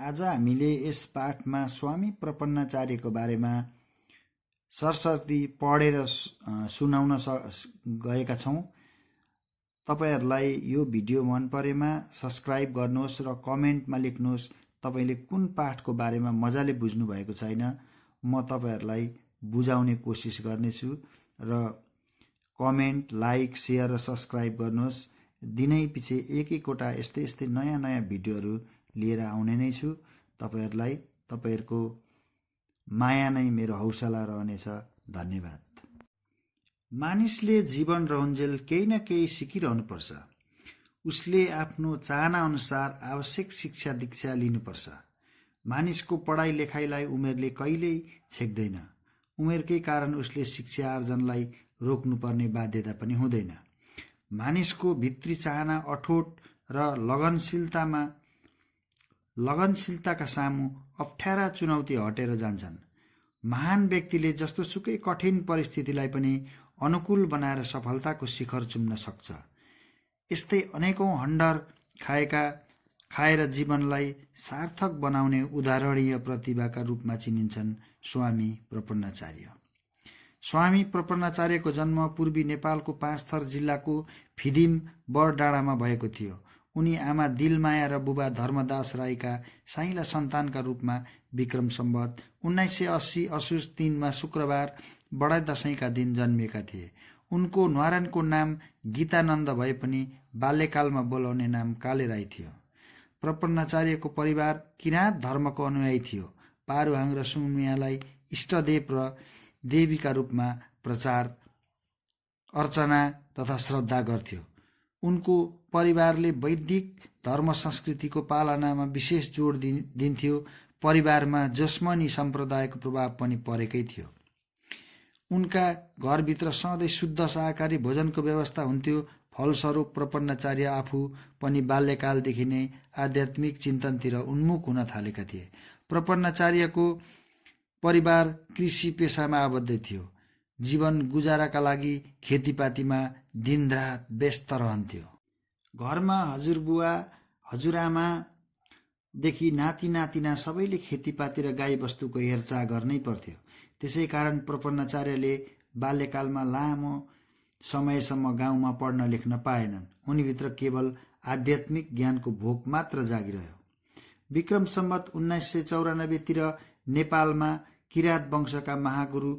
आज हामीले यस पाठमा स्वामी प्रपन्नाचार्यको बारेमा सरस्वती पढेर सुनाउन गएका छौँ। तपाईहरूलाई यो भिडियो मन परेमा सब्स्क्राइब गर्नुहोस् र कमेन्टमा लेख्नुहोस् तपाईले कुन पाठको बारेमा मजाले बुझ्नु भएको छैन। म तपाईहरूलाई बुझाउने कोसिस गर्नेछु र कमेन्ट, लाइक, शेयर र सब्स्क्राइब गर्नुहोस्। दिनै पछि एक-एकवटा यस्तै नयाँ भिडियोहरू लिएर आउने नै छु। तपाईहरूलाई तपाईहरूको माया नै मेरो हौसला रहनेछ। धन्यवाद। मानिसले जीवन रहन्जेल केही न केही सिकिरहनुपर्छ। उसले आफ्नो चाहना अनुसार आवश्यक शिक्षा दीक्षा लिनुपर्छ। मानिसको पढाइ लेखाइलाई उमेरले कहिल्यै छेक्दैन। उमेरकै कारण उसले शिक्षा आर्जनलाई रोक्नुपर्ने बाध्यता पनि हुँदैन। मानिसको भित्री चाहना अठोट र लगनशीलताका सामु अप्ठ्यारा चुनौती हटेर जान्छन्। महान व्यक्तिले जस्तोसुकै कठिन परिस्थितिलाई पनि अनुकूल बनाएर सफलताको शिखर चुम्न सक्छ। यस्तै अनेकौं हन्डर खाएर जीवनलाई सार्थक बनाउने उदाहरणीय प्रतिभाका रूपमा चिनिन्छन् स्वामी प्रपन्नाचार्य। स्वामी प्रपन्नाचार्यको जन्म पूर्वी नेपालको पाँचथर जिल्लाको फिदिम बरडाँडामा भएको थियो। उनी आमा दिलमाया र बुबा धर्मदास राईका साइला सन्तानका रूपमा विक्रम सम्वत 1980 असोज 3 शुक्रबार बडाई दशैंका दिन जन्मिएका थिए। उनको न्वारानको नाम गीतानन्द भए पनि बाल्यकालमा बोलाउने नाम काले राई थियो। प्रपन्नाचार्यको परिवार किराँत धर्मको अनुयायी थियो। पारुहाङ र सुमियालाई इष्टदेव र देवीका रूपमा प्रचार अर्चना तथा श्रद्धा गर्थ्यो। उनको परिवारले वैदिक धर्म संस्कृतिको पालनामा विशेष जोड दिन्थ्यो। परिवारमा जसमनी सम्प्रदायको प्रभाव पनि परेकै थियो। उनका घरभित्र सधैँ शुद्ध शाकाहारी भोजनको व्यवस्था हुन्थ्यो। फलस्वरूप प्रपन्नाचार्य आफू पनि बाल्यकालदेखि नै आध्यात्मिक चिन्तनतिर उन्मुख हुन थालेका थिए। प्रपन्नाचार्यको परिवार कृषि पेसामा आबद्ध थियो। जीवन गुजाराका लागि खेतीपातीमा दिनरात व्यस्त रहन्थ्यो। घरमा हजुरबुवा हजुरआमादेखि नाति नातिना सबैले खेतीपाती र गाईबस्तुको हेरचाह गर्नै पर्थ्यो। त्यसै कारण प्रपन्नाचार्यले बाल्यकालमा लामो समयसम्म गाउँमा पढ्न लेख्न पाएनन्। उनीभित्र केवल आध्यात्मिक ज्ञानको भोक मात्र जागिरह्यो। विक्रम सम्वत 1994 तिर नेपालमा किराँत वंशका महागुरु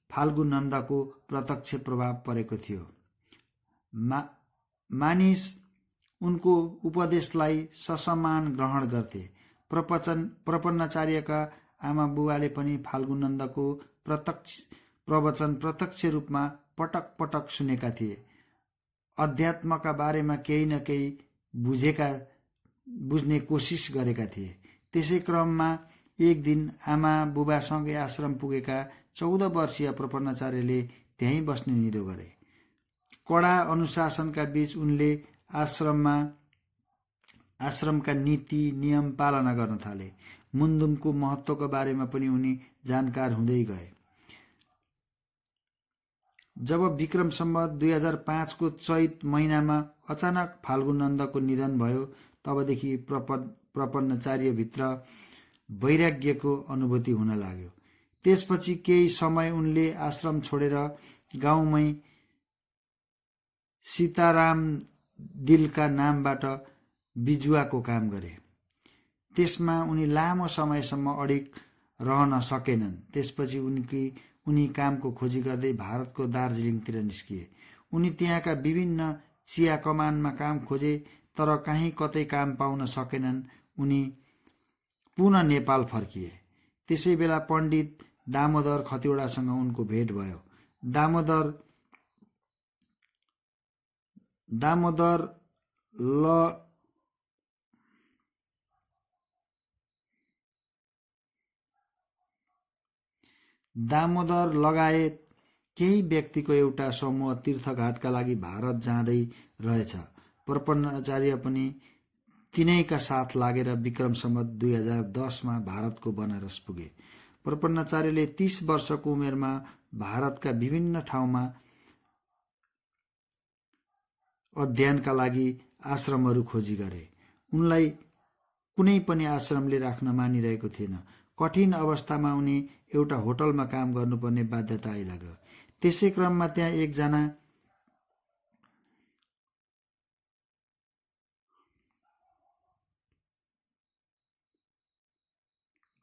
फाल्गु नन्दको प्रत्यक्ष प्रभाव परेको थियो। मानिस उनको उपदेशलाई ससम्मान ग्रहण गर्थे। प्रपन्नाचार्यका आमा बुवाले पनि फाल्गु नन्दको प्रवचन प्रत्यक्ष रूपमा पटक पटक सुनेका थिए। अध्यात्मका बारेमा केही न केही बुझ्ने कोसिस गरेका थिए। त्यसै क्रममा एक दिन आमा बुबासँगै आश्रम पुगेका 14 वर्षीय प्रपन्नाचार्यले त्यहीँ बस्ने निधो गरे। कडा अनुशासनका बीच उनले आश्रमका नीति नियम पालना गर्न थाले। मुन्दुमको महत्त्वको बारेमा पनि उनी जानकार हुँदै गए। जब विक्रम सम्वत 2005 को चैत महिनामा अचानक फाल्गु नन्दको निधन भयो, तबदेखि प्रपन्नाचार्यभित्र वैराग्यको अनुभूति हुन लाग्यो। त्यसपछि केही समय उनले आश्रम छोडेर गाउँमै सीताराम दिलका नामबाट बिजुवाको काम गरे। त्यसमा उनी लामो समयसम्म अडिग रहन सकेनन्। त्यसपछि उनी कामको खोजी गर्दै भारतको दार्जिलिङतिर निस्किए। उनी त्यहाँका विभिन्न चिया कमानमा काम खोजे, तर कहीँ कतै काम पाउन सकेनन्। उनी पुनः नेपाल फर्किए। त्यसै बेला पण्डित दामोदर खतिवडासँग उनको भेट भयो। दामोदर लगायत केही व्यक्तिको एउटा समूह तीर्थघाटका लागि भारत जाँदै रहेछ। प्रपन्नाचार्य पनि तिनैका साथ लागेर विक्रम सम्वत 2010 भारतको बनारस पुगे। प्रपन्नाचार्यले 30 वर्षको उमेरमा भारतका विभिन्न ठाउँमा अध्ययनका लागि आश्रमहरू खोजी गरे। उनलाई कुनै पनि आश्रमले राख्न मानिरहेको थिएन। कठिन अवस्थामा उनी एउटा होटलमा काम गर्नुपर्ने बाध्यता आइलाग्यो। त्यसै क्रममा त्यहाँ एकजना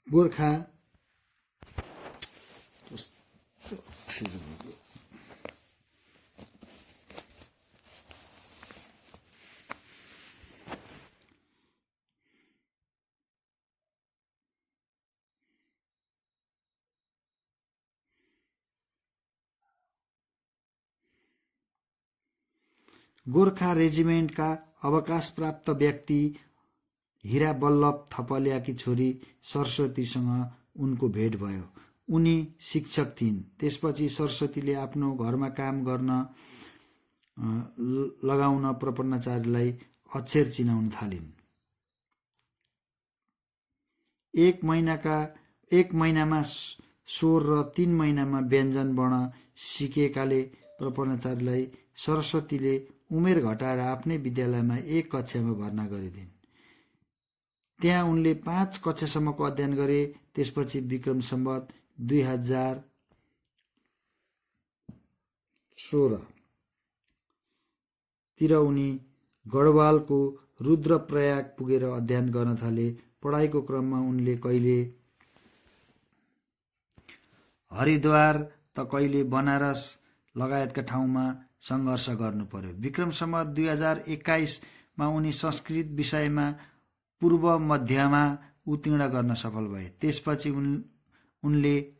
गोर्खा गोर्खा रेजिमेन्टका अवकाशप्राप्त व्यक्ति हीरा बल्लभ थपलियाकी छोरी सरस्वतीसँग उनको भेट भयो। उनी शिक्षक थिइन्। त्यसपछि सरस्वतीले आफ्नो घरमा काम गर्न लगाउन प्रपन्नाचार्यलाई अक्षर चिनाउन थालिन्। एक महिनामा स्वर र 3 महिनामा व्यञ्जन वर्ण सिकेकाले प्रपन्नाचार्यलाई सरस्वतीले उमेर घटाएर आफ्नै विद्यालयमा 1 कक्षामा भर्ना गरिदिन्। त्यहाँ उनले 5 कक्षासम्मको अध्ययन गरे। त्यसपछि विक्रम सम्वत 2016 तिर उनी गढवालको रुद्रप्रयाग पुगेर अध्ययन गर्न थाले। पढाइको क्रममा उनले कहिले हरिद्वार त कहिले बनारस लगायतका ठाउँमा सङ्घर्ष गर्नु पर्यो। विक्रम सम्वत 2021 मा उनी संस्कृत विषयमा पूर्व मध्यमा उत्तीर्ण गर्न सफल भए। त्यसपछि उनले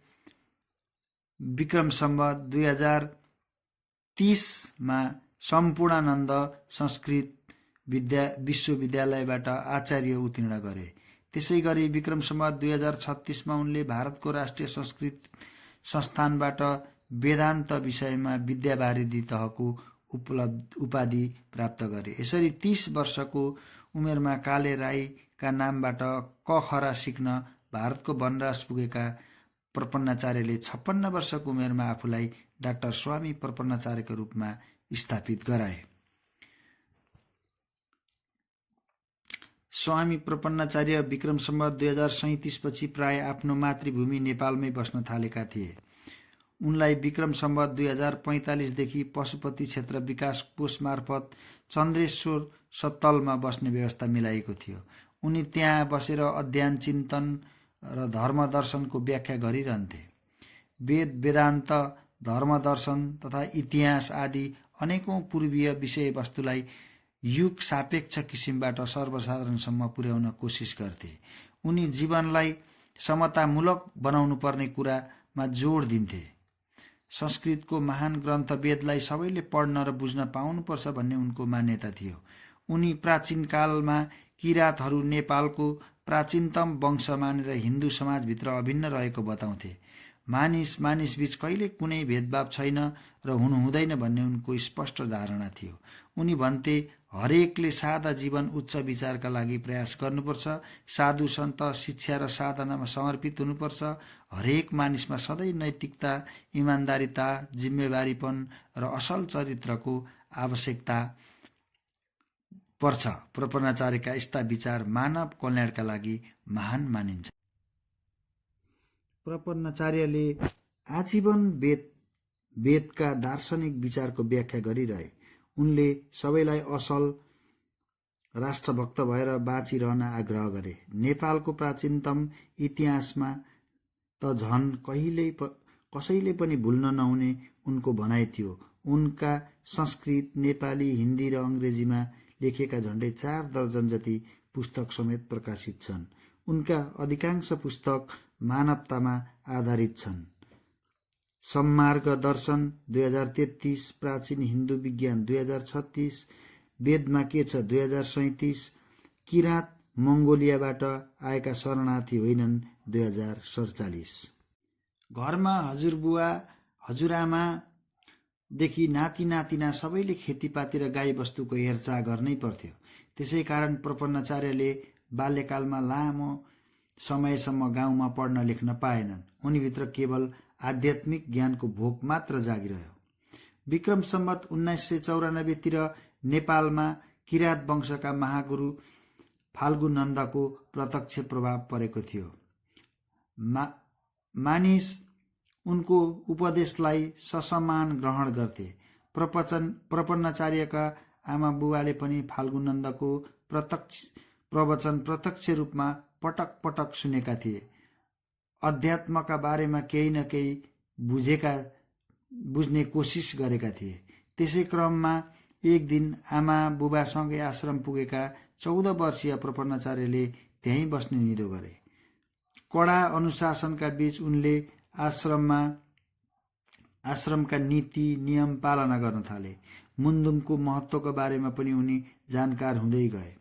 विक्रम सम्वत 2030 मा सम्पूर्णानन्द संस्कृत विश्वविद्यालयबाट आचार्य उत्तीर्ण गरे। त्यसै गरी विक्रम सम्वत 2036 मा उनले भारतको राष्ट्रिय संस्कृत संस्थानबाट वेदान्त विषयमा विद्यावारिधि तहको उपाधि प्राप्त गरे। यसरी 30 वर्षको उमेरमा काले राईका नामबाट क खरा सिक्न भारतको वनराज पुगेका प्रपन्नाचार्यले 56 वर्षको उमेरमा आफूलाई डाक्टर स्वामी प्रपन्नाचार्यको रूपमा स्थापित गराए। स्वामी प्रपन्नाचार्य विक्रम सम्वत 2037 पछि प्राय आफ्नो मातृभूमि नेपालमै बस्न थालेका थिए। उनलाई विक्रम सम्वत 2045 देखि पशुपति क्षेत्र विकास कोष मार्फत चन्द्रेश्वर सत्तलमा बस्ने व्यवस्था मिलाइएको थियो। उनी त्यहाँ बसेर अध्ययन, चिन्तन र धर्मदर्शनको व्याख्या गरिरहन्थे। वेद, वेदान्त, धर्मदर्शन तथा इतिहास आदि अनेकौं पूर्वीय विषयवस्तुलाई युग सापेक्ष किसिमबाट सर्वसाधारणसम्म पुर्याउन कोसिस गर्थे। उनी जीवनलाई समतामूलक बनाउनु पर्ने कुरामा जोड दिन्थे। संस्कृतको महान ग्रन्थ वेदलाई सबैले पढ्न र बुझ्न पाउनुपर्छ भन्ने उनको मान्यता थियो। उनी प्राचीन कालमा किरातहरू नेपालको प्राचीनतम वंश मानेर हिन्दू समाजभित्र अभिन्न रहेको बताउँथे। मानिस बीच कहिले कुनै भेदभाव छैन र हुनु हुँदैन भन्ने उनको स्पष्ट धारणा थियो। उनी भन्थे, हरेकले सादा जीवन उच्च विचारका लागि प्रयास गर्नुपर्छ। साधु सन्त शिक्षा र साधनामा समर्पित हुनुपर्छ। हरेक मानिसमा सधैँ नैतिकता, इमान्दारिता, जिम्मेवारीपन र असल चरित्रको आवश्यकता पर्छ। प्रपन्नाचार्यका यस्ता विचार मानव कल्याणका लागि महान मानिन्छ। प्रपन्नाचार्यले आजीवन वेदका दार्शनिक विचारको व्याख्या गरिरहे। उनले सबैलाई असल राष्ट्रभक्त भएर बाँचिरहन आग्रह गरे। नेपालको प्राचीनतम इतिहासमा त झन कसैले पनि भुल्न नहुने उनको भनाइ थियो। उनका संस्कृत, नेपाली, हिन्दी र अङ्ग्रेजीमा लेखेका झन्डै 4 दर्जन जति पुस्तक समेत प्रकाशित छन्। उनका अधिकांश पुस्तक मानवतामा आधारित छन्। सम्मार्ग दर्शन 2033, प्राचीन हिन्दू विज्ञान 2036, वेदमा के छ 2037, किराँत मङ्गोलियाबाट आएका शरणार्थी होइनन् 2047। घरमा हजुरबुवा, हजुरआमादेखि नाति नातिना सबैले खेतीपाती र गाईबस्तुको हेरचाह गर्नै पर्थ्यो। त्यसै कारण प्रपन्नाचार्यले बाल्यकालमा लामो समयसम्म गाउँमा पढ्न लेख्न पाएनन्। उनीभित्र केवल आध्यात्मिक ज्ञानको भोक मात्र जागिरह्यो। विक्रम सम्वत 1994 तिर नेपालमा किरात वंशका महागुरु फाल्गु नन्दको प्रत्यक्ष प्रभाव परेको थियो। मानिस उनको उपदेशलाई ससम्मान ग्रहण गर्थे। प्रपन्नाचार्यका आमा बुबाले पनि फाल्गु नन्दको प्रवचन प्रत्यक्ष रूपमा पटक पटक सुनेका थिए। अध्यात्मका बारेमा केही न केही बुझ्ने कोसिस गरेका थिए। त्यसै क्रममा एक दिन आमा बुबासँगै आश्रम पुगेका 14 वर्षीय प्रपन्नाचार्यले त्यहीँ बस्ने निधो गरे। कडा अनुशासनका बीच उनले आश्रमका नीति नियम पालना गर्न थाले। मुन्दुमको महत्त्वको बारेमा पनि उनी जानकार हुँदै गए।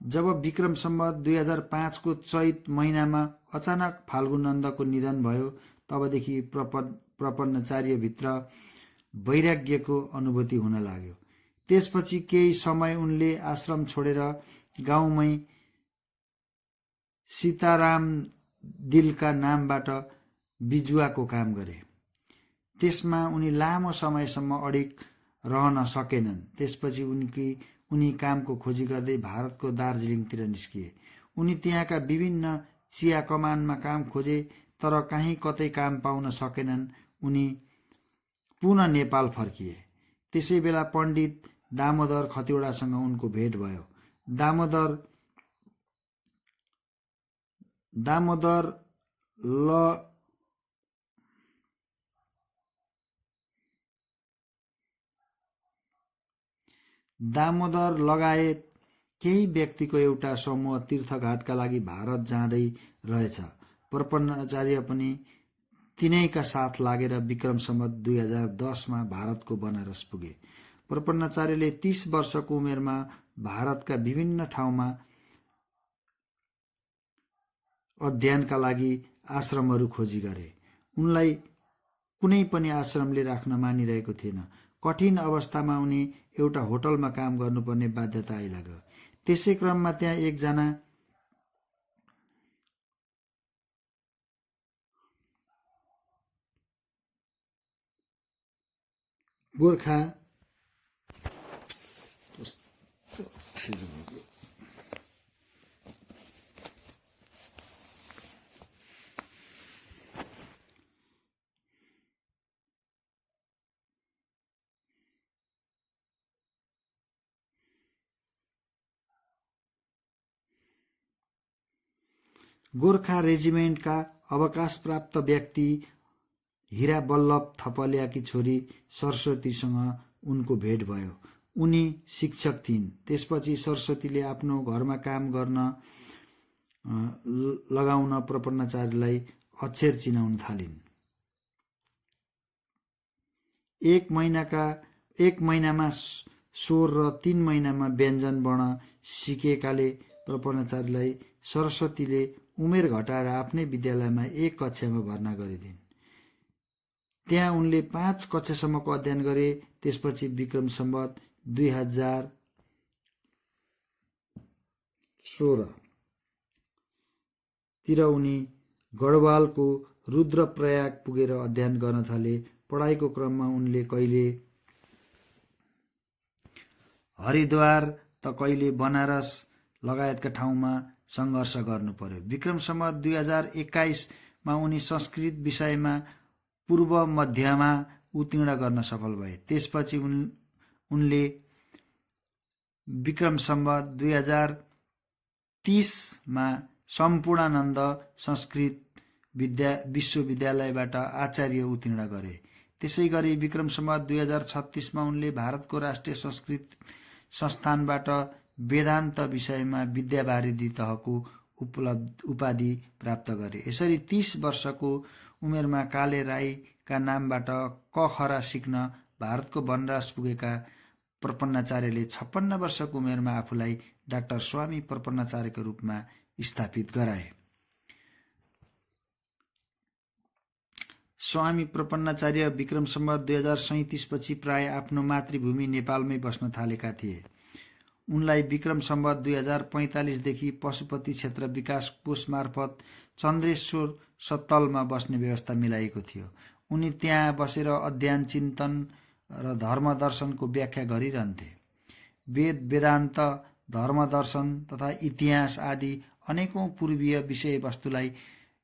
जब विक्रम सम्वत 2005 को चैत महिनामा अचानक फाल्गु नन्दको निधन भयो, तबदेखि प्रपन्नाचार्यभित्र वैराग्यको अनुभूति हुन लाग्यो। त्यसपछि केही समय उनले आश्रम छोडेर गाउँमै सीताराम दिलका नामबाट बिजुवाको काम गरे। त्यसमा उनी लामो समयसम्म अडिग रहन सकेनन्। त्यसपछि उनी कामको खोजी गर्दै भारतको दार्जिलिङतिर निस्किए। उनी त्यहाँका विभिन्न चिया कमानमा काम खोजे, तर कहीँ कतै काम पाउन सकेनन्। उनी पुनः नेपाल फर्किए। त्यसै बेला पण्डित दामोदर खतिवडासँग उनको भेट भयो। दामोदर लगायत केही व्यक्तिको एउटा समूह तीर्थघाटका लागि भारत जाँदै रहेछ। प्रपन्नाचार्य पनि तिनैका साथ लागेर विक्रम सम्वत 2010 मा भारतको बनारस पुगे। प्रपन्नाचार्यले 30 वर्षको उमेरमा भारतका विभिन्न ठाउँमा अध्ययनका लागि आश्रमहरू खोजी गरे। उनलाई कुनै पनि आश्रमले राख्न मानिरहेको थिएन। कठिन अवस्थामा उनी एउटा होटलमा काम गर्नुपर्ने बाध्यता आइलाग्यो। त्यसै क्रममा त्यहाँ एकजना गोर्खा रेजिमेन्टका अवकाश प्राप्त व्यक्ति हीरा बल्लभ थपलियाकी छोरी सरस्वतीसँग उनको भेट भयो। उनी शिक्षक थिइन्। त्यसपछि सरस्वतीले आफ्नो घरमा काम गर्न लगाउन प्रपन्नाचार्यलाई अक्षर चिनाउन थालिन्। एक महिनामा स्वर र 3 महिनामा व्यञ्जन वर्ण सिकेकाले प्रपन्नाचार्यलाई सरस्वतीले उमेर घटाएर आफ्नै विद्यालयमा 1 कक्षामा भर्ना गरिदिन्। त्यहाँ उनले 5 कक्षासम्मको अध्ययन गरे। त्यसपछि विक्रम सम्वत 2016 तिर उनी गढवालको रुद्रप्रयाग पुगेर अध्ययन गर्न थाले। पढाइको क्रममा उनले कहिले हरिद्वार त कहिले बनारस लगायतका ठाउँमा सङ्घर्ष गर्नु पर्यो। विक्रम सम्वत 2021 मा उनी संस्कृत विषयमा पूर्व मध्यमा उत्तीर्ण गर्न सफल भए। त्यसपछि उनले विक्रम सम्वत 2030 मा सम्पूर्णानन्द संस्कृत विश्वविद्यालयबाट आचार्य उत्तीर्ण गरे। त्यसै गरी विक्रम सम्वत 2036 मा उनले भारतको राष्ट्रिय संस्कृत संस्थानबाट वेदान्त विषयमा विद्यावारिधि तहको उपाधि प्राप्त गरे। यसरी 30 वर्षको उमेरमा काले राईका नामबाट क खरा सिक्न भारतको बनारस पुगेका प्रपन्नाचार्यले 56 वर्षको उमेरमा आफूलाई डाक्टर स्वामी प्रपन्नाचार्यको रूपमा स्थापित गराए। स्वामी प्रपन्नाचार्य विक्रम सम्वत 2037 पछि प्राय आफ्नो मातृभूमि नेपालमै बस्न थालेका थिए। उनलाई विक्रम सम्वत 2045 देखि पशुपति क्षेत्र विकास कोष मार्फत चन्द्रेश्वर सत्तलमा बस्ने व्यवस्था मिलाइएको थियो। उनी त्यहाँ बसेर अध्ययन चिन्तन र धर्म दर्शनको व्याख्या गरिरहन्थे। वेद वेदान्त धर्मदर्शन तथा इतिहास आदि अनेकौं पूर्वीय विषयवस्तुलाई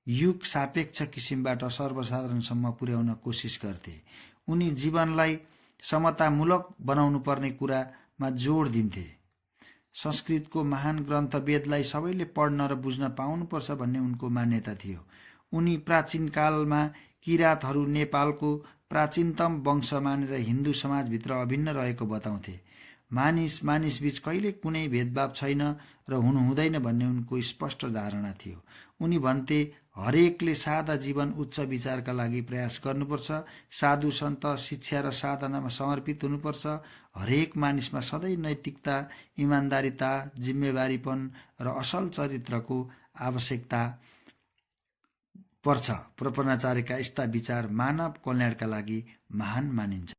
युग सापेक्ष किसिमबाट सर्वसाधारणसम्म पुर्याउन कोसिस गर्थे। उनी जीवनलाई समतामूलक बनाउनु पर्ने कुरामा जोड दिन्थे। संस्कृतको महान ग्रन्थ वेदलाई सबैले पढ्न र बुझ्न पाउनुपर्छ भन्ने उनको मान्यता थियो। उनी प्राचीन कालमा किराँतहरू नेपालको प्राचीनतम वंश मानेर हिन्दू समाजभित्र अभिन्न रहेको बताउँथे। मानिस बीच कहिले कुनै भेदभाव छैन र हुनु हुँदैन भन्ने उनको स्पष्ट धारणा थियो। उनी भन्थे, हरेकले सादा जीवन उच्च विचारका लागि प्रयास गर्नुपर्छ। साधु सन्त शिक्षा र साधनामा समर्पित हुनुपर्छ। हरेक मानिसमा सधैँ नैतिकता, इमान्दारिता, जिम्मेवारीपन र असल चरित्रको आवश्यकता पर्छ। प्रपन्नाचार्यका यस्ता विचार मानव कल्याणका लागि महान मानिन्छ।